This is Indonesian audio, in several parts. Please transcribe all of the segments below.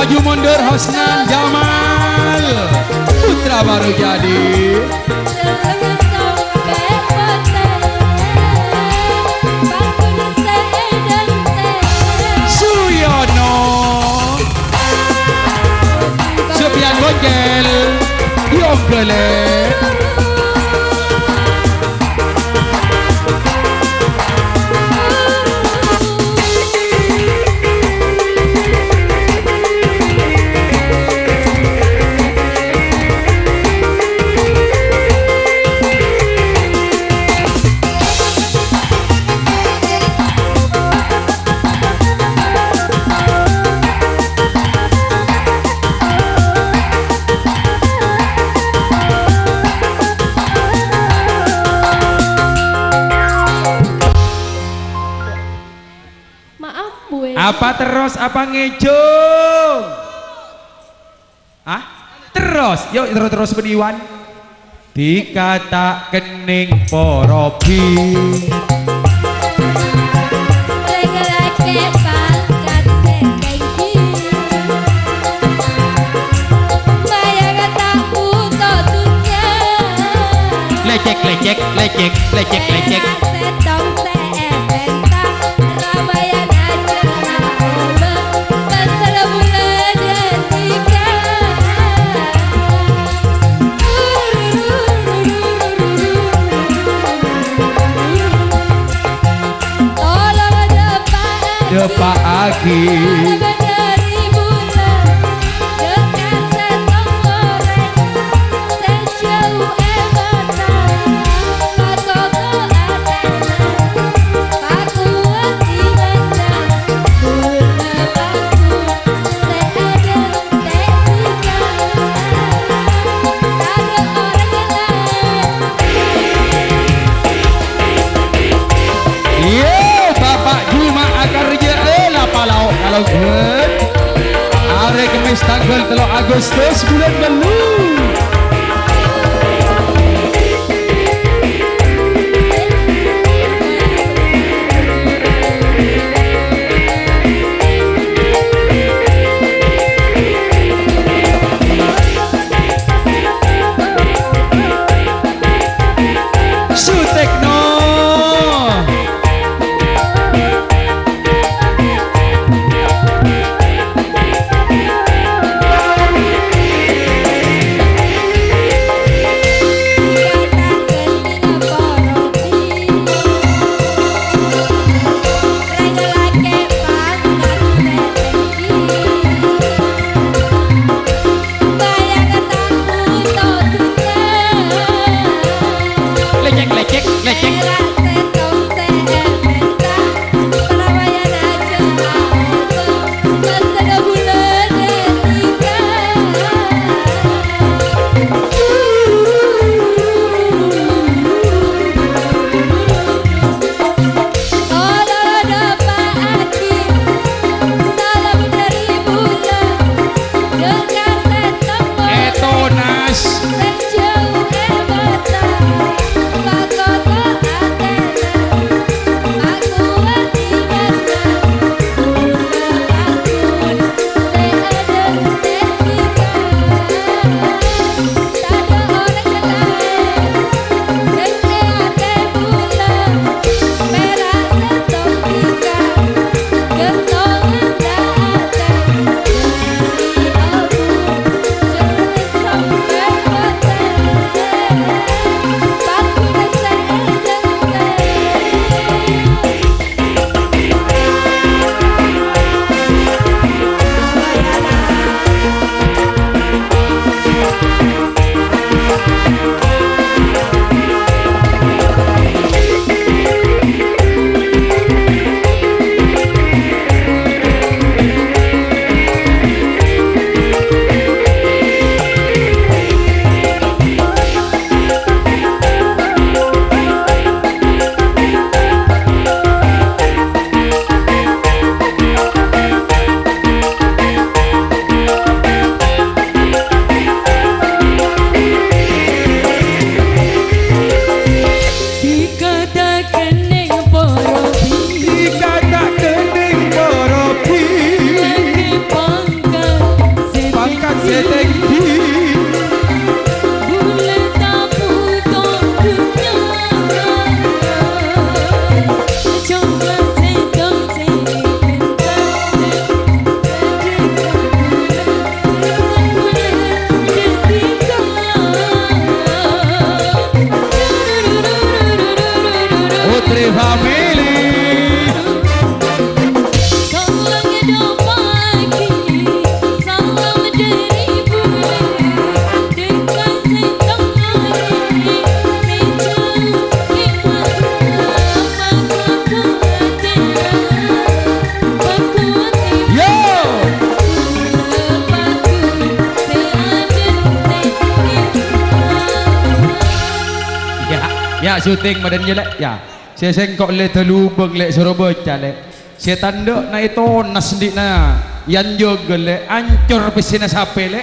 maju mundur Hosnan Jamal putra baru jadi Suyono Sopian Bojel Yonggele apa terus apa ngejong terus yuk terus beniwan dikata kening porobi lecek Pak Agi kalau good hari Kamis tanggal 3 Agustus bulan lalu Ya syuting badan jelek ya. Saya sengkok le telubeng le Surabaya le. Saya tanda na itu nasdi na. Yang juga le ancur pesina sape le.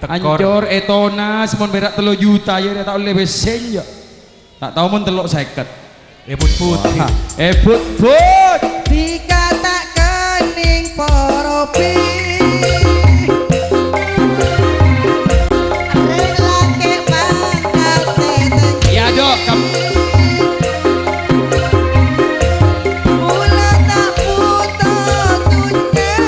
Ancur etona semon berak 3 juta ya tak oleh besen ya. Tak tahu mun telok 50. Ebut putih. Ebut put. Dikata kening poropi. Relake mangkat setan. Ya dok kamu. Mula tak putus dunia.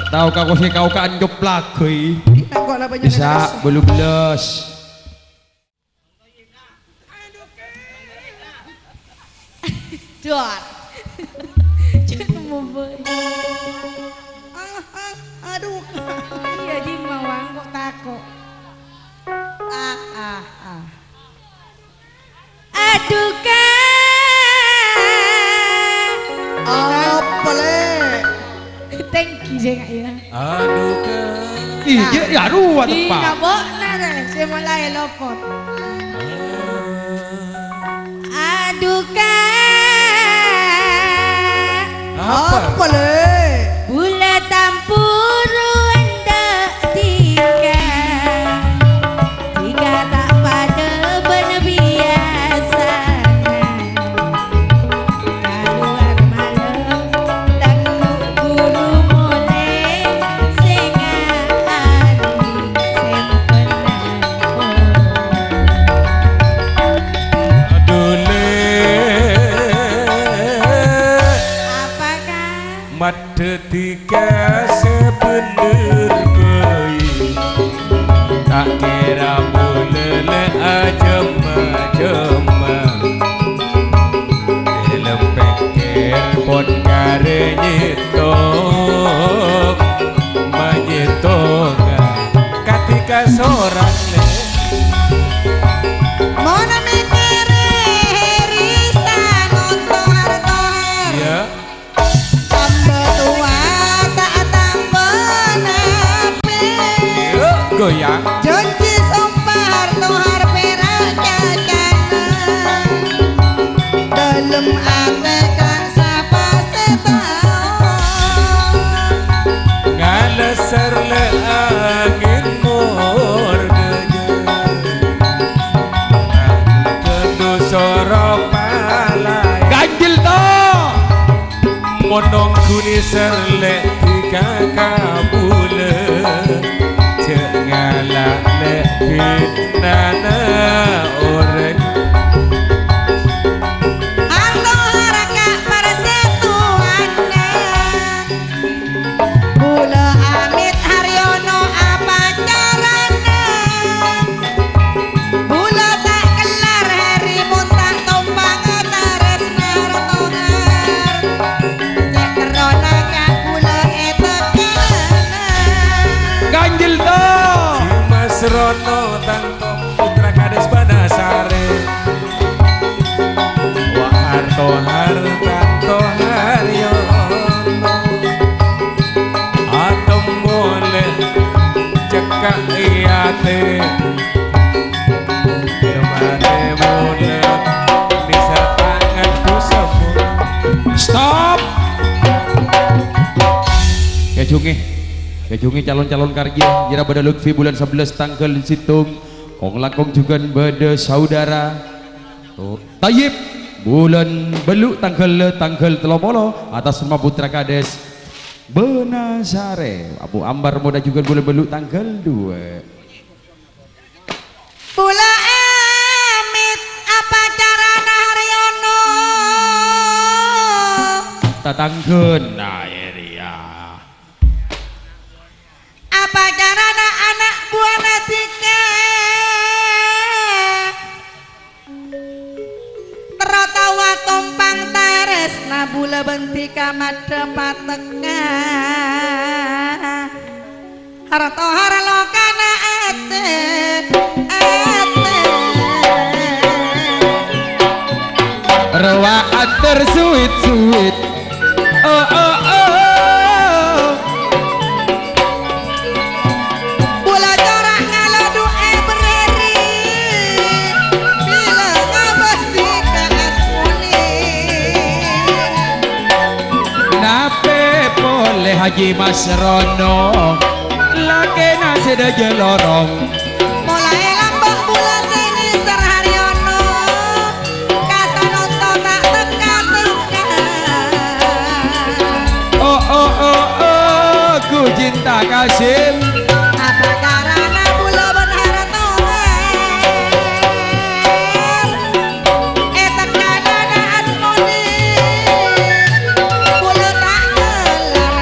Tahu kau sih kau kan job lagi. Kok lah banyak Bisa belum belas. Dor. Jangan mau boy. Aduh. Iya di mawang kok takut. Aduh kan. Apa le? Thank you saya nggak ya. Aduh kan. Iya ya ruah Di tepat. kabok nara saya mulai lopot. Aduh kan. Apa le? Bula tampuru hendak tiga tak pada berbiasa keluar malam dan guru mulai sengaan sempenan Aduh le. apakah Mata tiga sebener bayi. Tak kira mulele ajema-jema. Dalam pikir pun kare nyitok. Menyitok ketika seorang le. Mana mikire risan untuk harta. Ya. Tambah tua tak tambah nape. Goyang. Janji sumpah harta perak jajanan. Dalam ate kan sapa setahun. Ngaleser le angin mur tentu sorok palai Ganjil toh. monong kuni serle tiga kabule cek ngalak le binana orang Harta haraka persetuanan. Bula amit Haryono apa carana. Bula tak kelar Heri muntah tumpang tares nartongan. Cek kerona kak bula etekan. Ganjil toh. Mas Rono tangkong putra kades Banasare wa harto hartanto haryono atom boleh cekak iate kemana boleh bisa tanganku semua. Stop. Kejungi calon-calon karya Jira pada Lutfi bulan 11 tanggal situng kong langkong juga beda saudara Tayyib bulan beluk tanggal telopolo atas nama putra kades Benasare Abu Ambar muda juga bulan beluk tanggal 2 Pula amit apa carana Haryono tatangkeun nah ya apa carana anak buah Tika tertawa tompang tares nabula bentika madepat tengah harto harlokana ate Rawaat tersuit-suit oh Bula corak ngaladu bereri bila ngabas di asmuni nape boleh Haji Mas Rono laki nasi dah jelorong mulai lambak bula sini Haryono kasanonto tak teka-teka oh ku cinta Kasim apa carana bula benhara toher tekanana asmuni bula tak kelar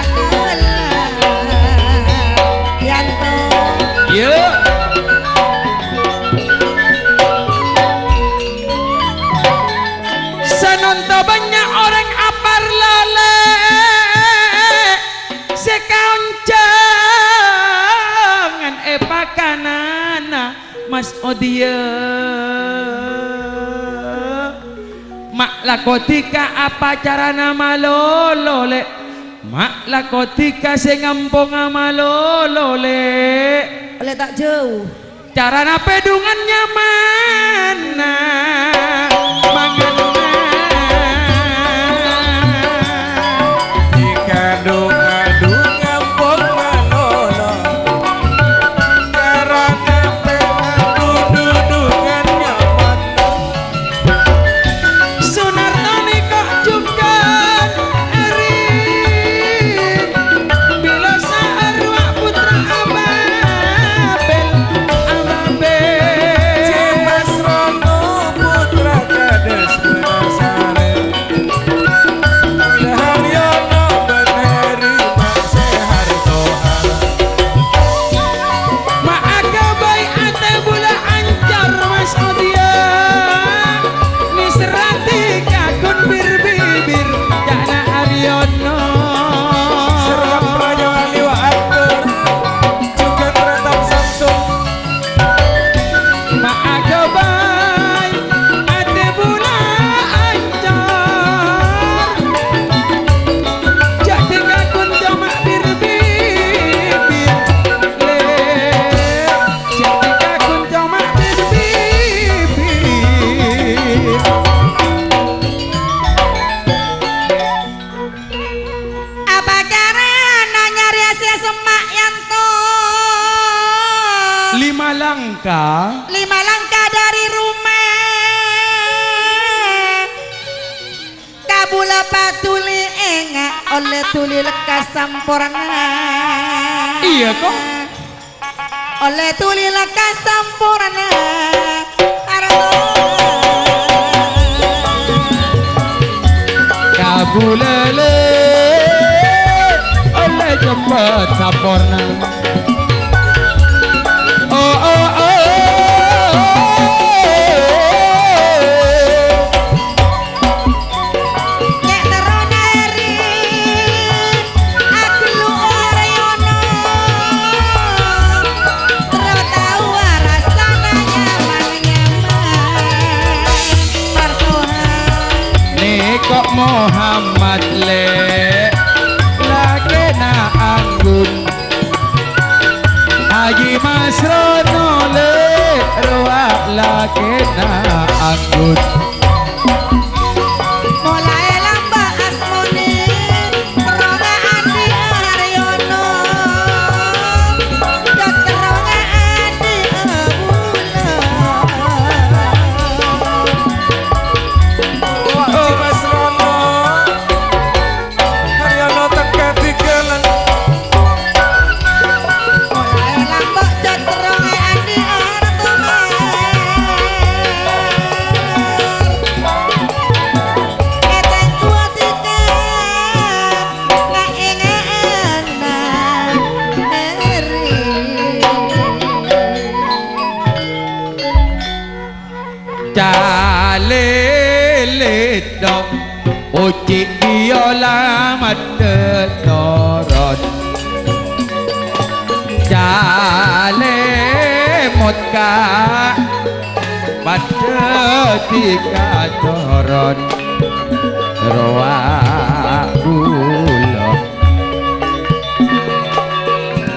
yanto ya sanonto banyak orang apar lale sekonjangan pakanana Mas Odia mak lakotika apa cara nama lolole mak lakotika sing ngampung malolole oleh tak jauh cara pedungannya mana mangan Jika adu ngampung manono Karena pengaku dudungan nyaman Sunarto nikah juga eri bila saarwak putra Ababel Mas Rono putra kades Benasare Bila Haryono beneri Mase Hartoha Ma'aka baik ate bula ancar Mas Odia Ni serati kakun bir-bibir Jana Aryono Sergap Raja Wali wa Akbar Juga teratap Samsung Ma'aka baik ate bula ancar Jadi kakun jamak bir-bibir Le Jadi kakun jamak bir-bibir apa carana nyari hasil semak yanto 5 langkah 5 langkah dari rumah kabula patuli enga oleh tuli lekas sampurna Iya kok oleh tuli lekas sampurna kabulele oleh jemput saporna oh Cek terona eri aku lu Haryono tertawa rasana nyaman Martohan nih kok Muhammad le lagi na anggun Haji Mas Rono le ruak lagi na anggun mulai lamba asmoni terona andi Haryono dan terona andi abula Ucik biola mata toron Jale motka pada tiga toron Roa bulo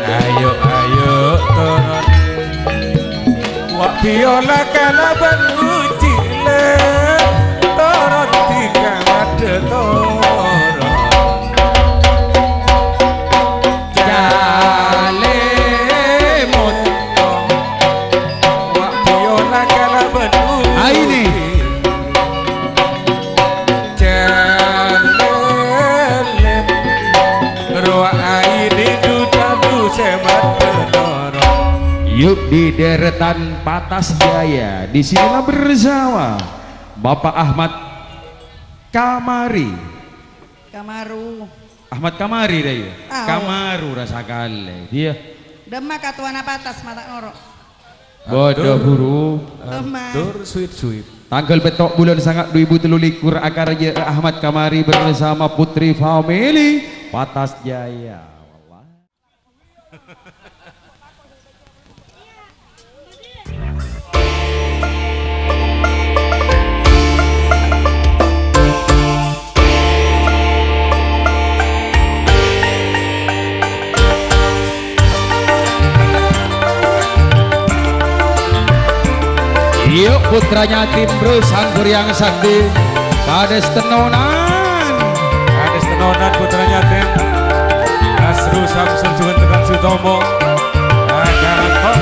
Ayo ayo turun Wak biola kalaban uji le Turun tiga ada turun Jale motka Wak biola kalaban uji ini Jalele Roa aini dudadu semat turun Yuk di deretan Patas Jaya, disinilah bersama Bapak Ahmad Kamari. Kamaru. Ahmad Kamari deh ya. Ah, Kamaru rasa kale. Dia Demak katuana patas mata ngorok. bodoh buru. Demak. Dur sweet Tanggal petok bulan sangat 2023 akarnya Ahmad Kamari bersama Putri Family Patas Jaya. Yuk putranya Timbro Sanggur yang sakti Kades Tenonan Kades Tenonan putranya Tim Nasru Samsul juga tekan Sutomo Akan kok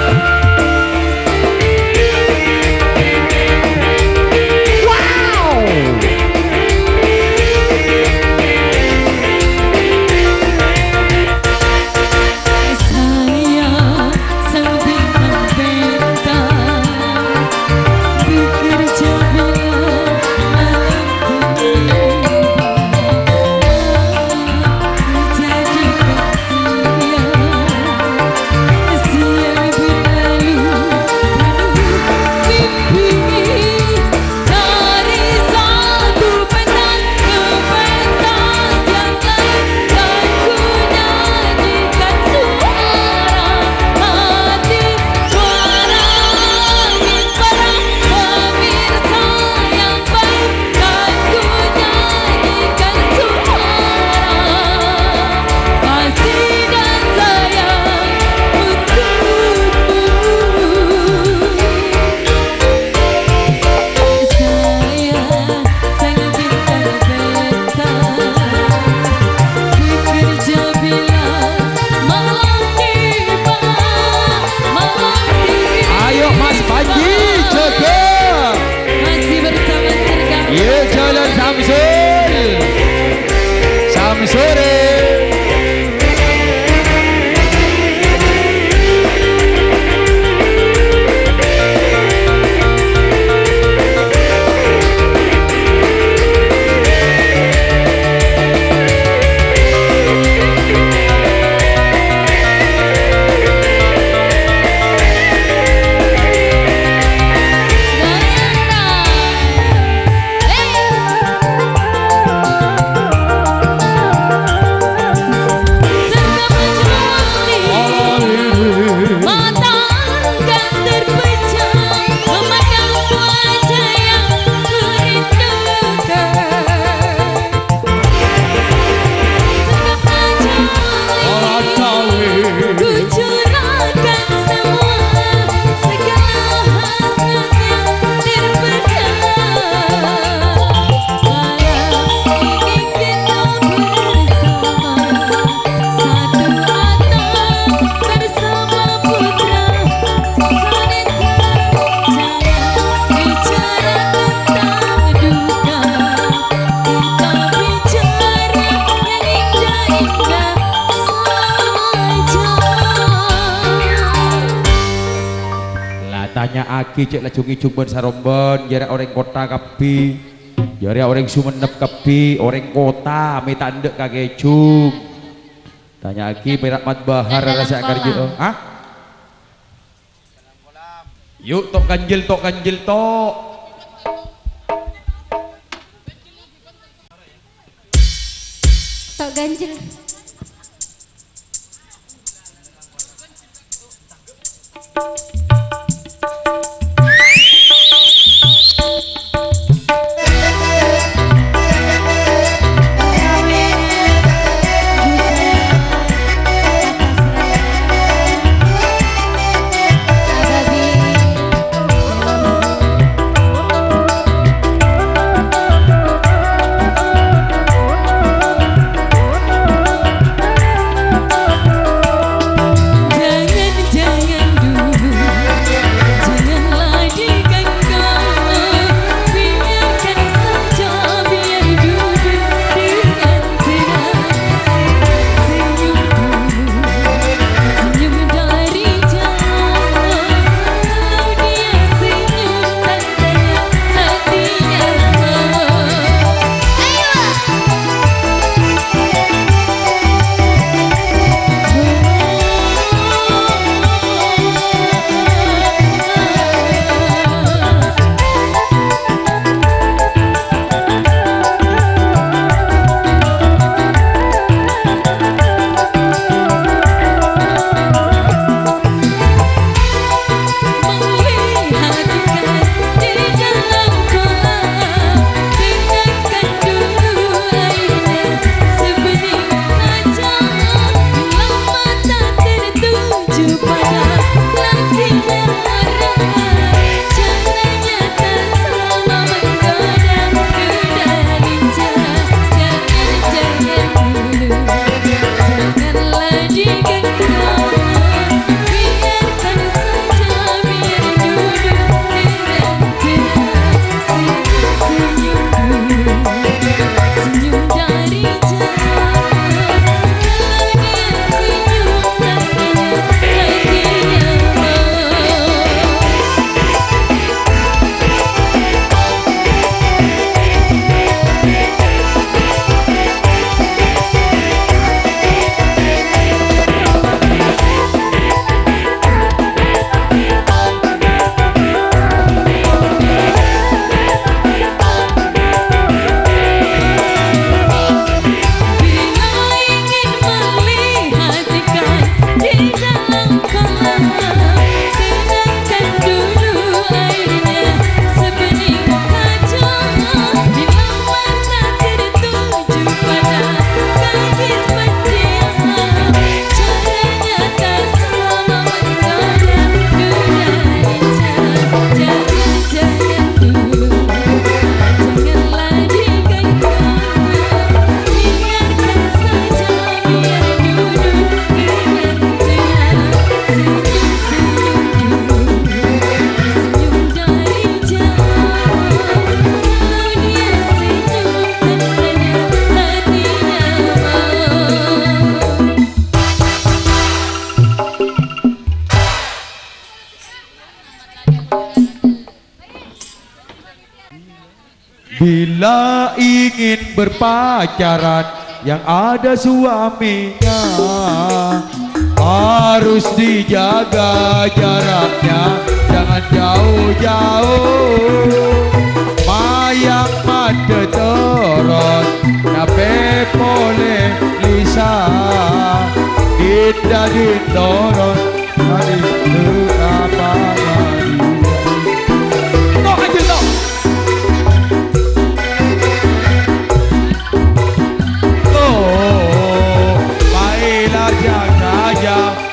tanya aki cek lacung icung ben sarombon jarak orang kota kapi jarak orang Sumenep kapi orang kota minta ndek kage cung tanya aki perak mat bahar rasa kerja ah yuk tok kanjil tok ganjel. Bila ingin berpacaran yang ada suaminya, harus dijaga jaraknya, jangan jauh-jauh. Mayang mata terus nape boleh lisa, kita ditoron hari apa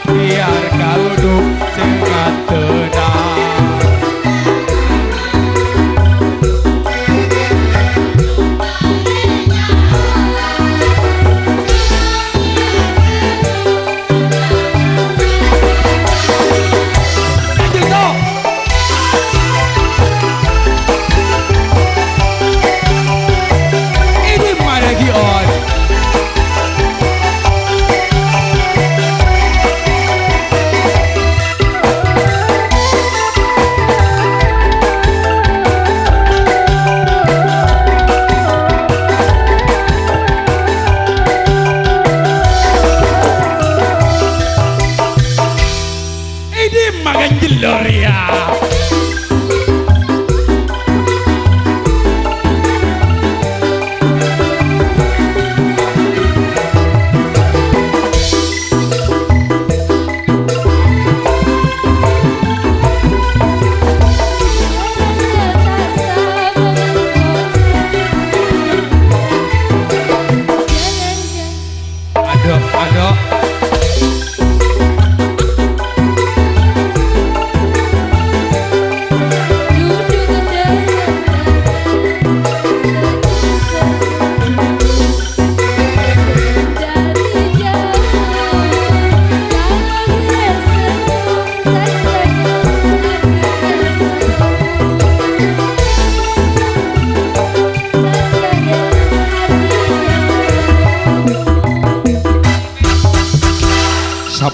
biar kau duduk dengan tenang. Ini mana lagi on? Makan jelur ya.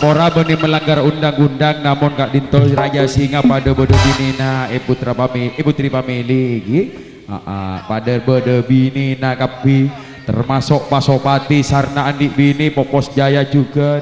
Ora beni melanggar undang-undang namun Kak Dinto Raja Singa pada bodo binina putri pamili gi. Pada bodo binina kapi termasuk Pasopati Sarna Andi Bini Popos Jaya juga